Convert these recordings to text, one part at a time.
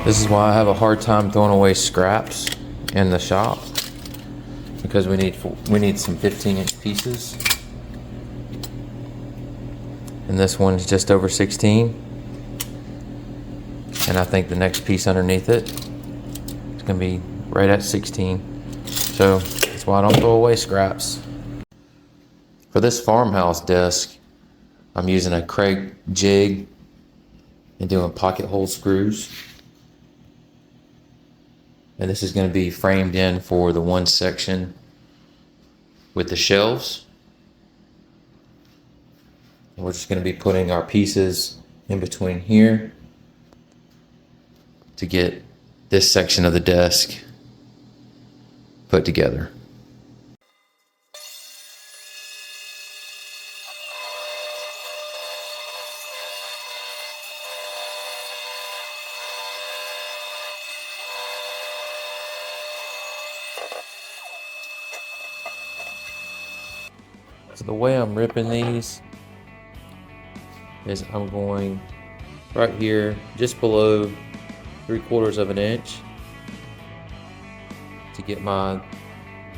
This is why I have a hard time throwing away scraps in the shop, because we need some 15-inch pieces, and this one's just over 16, and I think the next piece underneath it is going to be right at 16. So that's why I don't throw away scraps. For this farmhouse desk, I'm using a Craig jig and doing pocket hole screws. And this is going to be framed in for the one section with the shelves. And we're just going to be putting our pieces in between here to get this section of the desk put together. So the way I'm ripping these is I'm going right here, just below 3/4 of an inch, to get my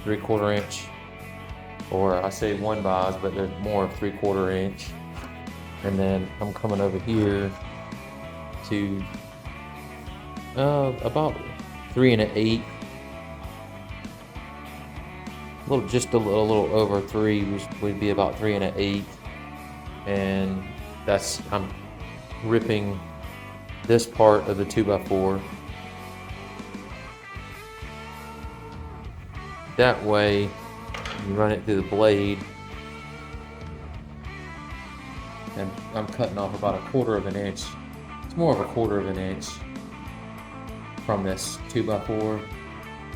3/4 inch, or I say 1 bias, but they're more of 3/4 inch. And then I'm coming over here to about 3 1/8. Just a little over 3 would be about 3 1/8, and I'm ripping this part of the 2x4. That way, you run it through the blade, and I'm cutting off about 1/4 of an inch. It's more of 1/4 of an inch from this 2x4.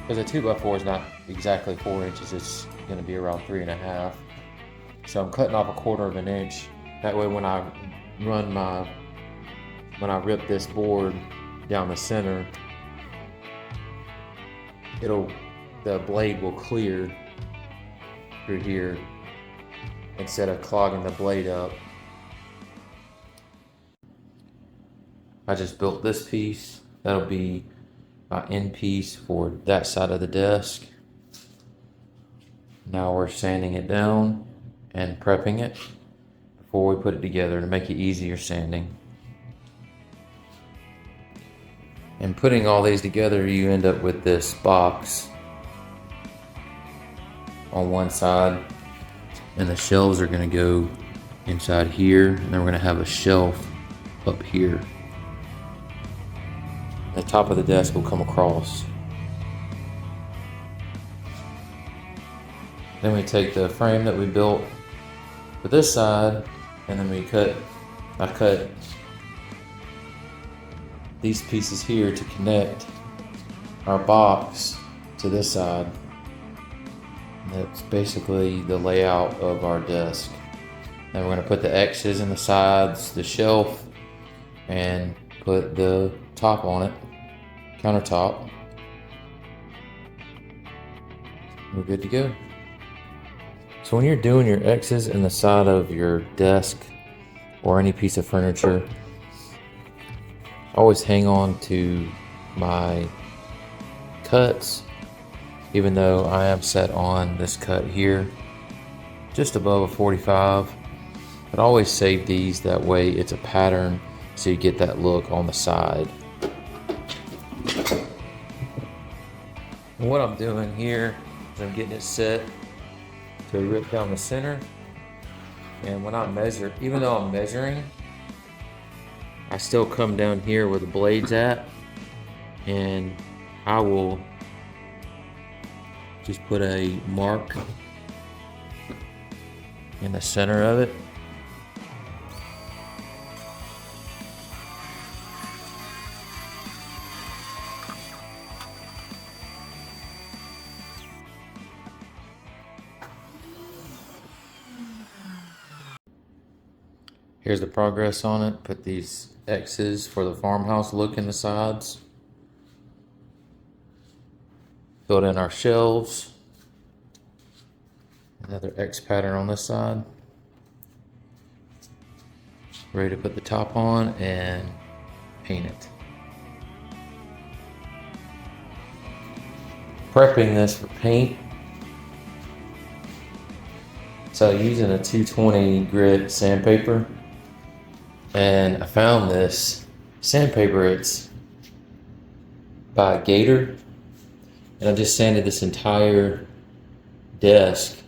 Because a 2x4 is not exactly 4 inches, it's going to be around 3 1/2. So I'm cutting off 1/4 of an inch. That way when I rip this board down the center, the blade will clear through here instead of clogging the blade up. I just built this piece. That'll be my end piece for that side of the desk. Now we're sanding it down and prepping it before we put it together to make it easier sanding. And putting all these together, you end up with this box on one side, and the shelves are going to go inside here, and then we're going to have a shelf up here. The top of the desk will come across. Then we take the frame that we built for this side, and then I cut these pieces here to connect our box to this side. And that's basically the layout of our desk. Then we're going to put the X's in the sides, the shelf, and put the top on it, countertop. We're good to go. So when you're doing your X's in the side of your desk or any piece of furniture, I always hang on to my cuts, even though I am set on this cut here, just above a 45. But I always save these, that way it's a pattern, so you get that look on the side. And what I'm doing here is I'm getting it set to rip down the center. And when I measure, even though I'm measuring, I still come down here where the blade's at, and I will just put a mark in the center of it. Here's the progress on it. Put these X's for the farmhouse look in the sides. Filled in our shelves. Another X pattern on this side. Ready to put the top on and paint it. prepping this for paint. So using a 220 grit sandpaper, and I found this sandpaper. It's by Gator, and I just sanded this entire desk,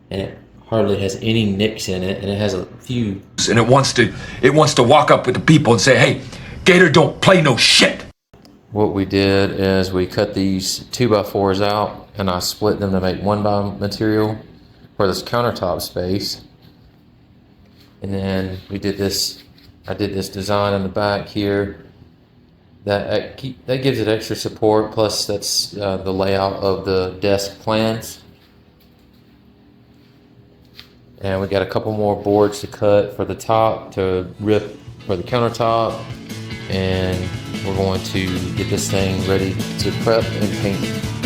and it hardly has any nicks in it, and it has a few. And it wants to walk up with the people and say, "Hey, Gator don't play no shit." What we did is we cut these 2x4s out, and I split them to make 1x material for this countertop space. And then we did this. I did this design in the back here that gives it extra support. Plus, that's the layout of the desk plans. And we got a couple more boards to cut for the top to rip for the countertop, and we're going to get this thing ready to prep and paint.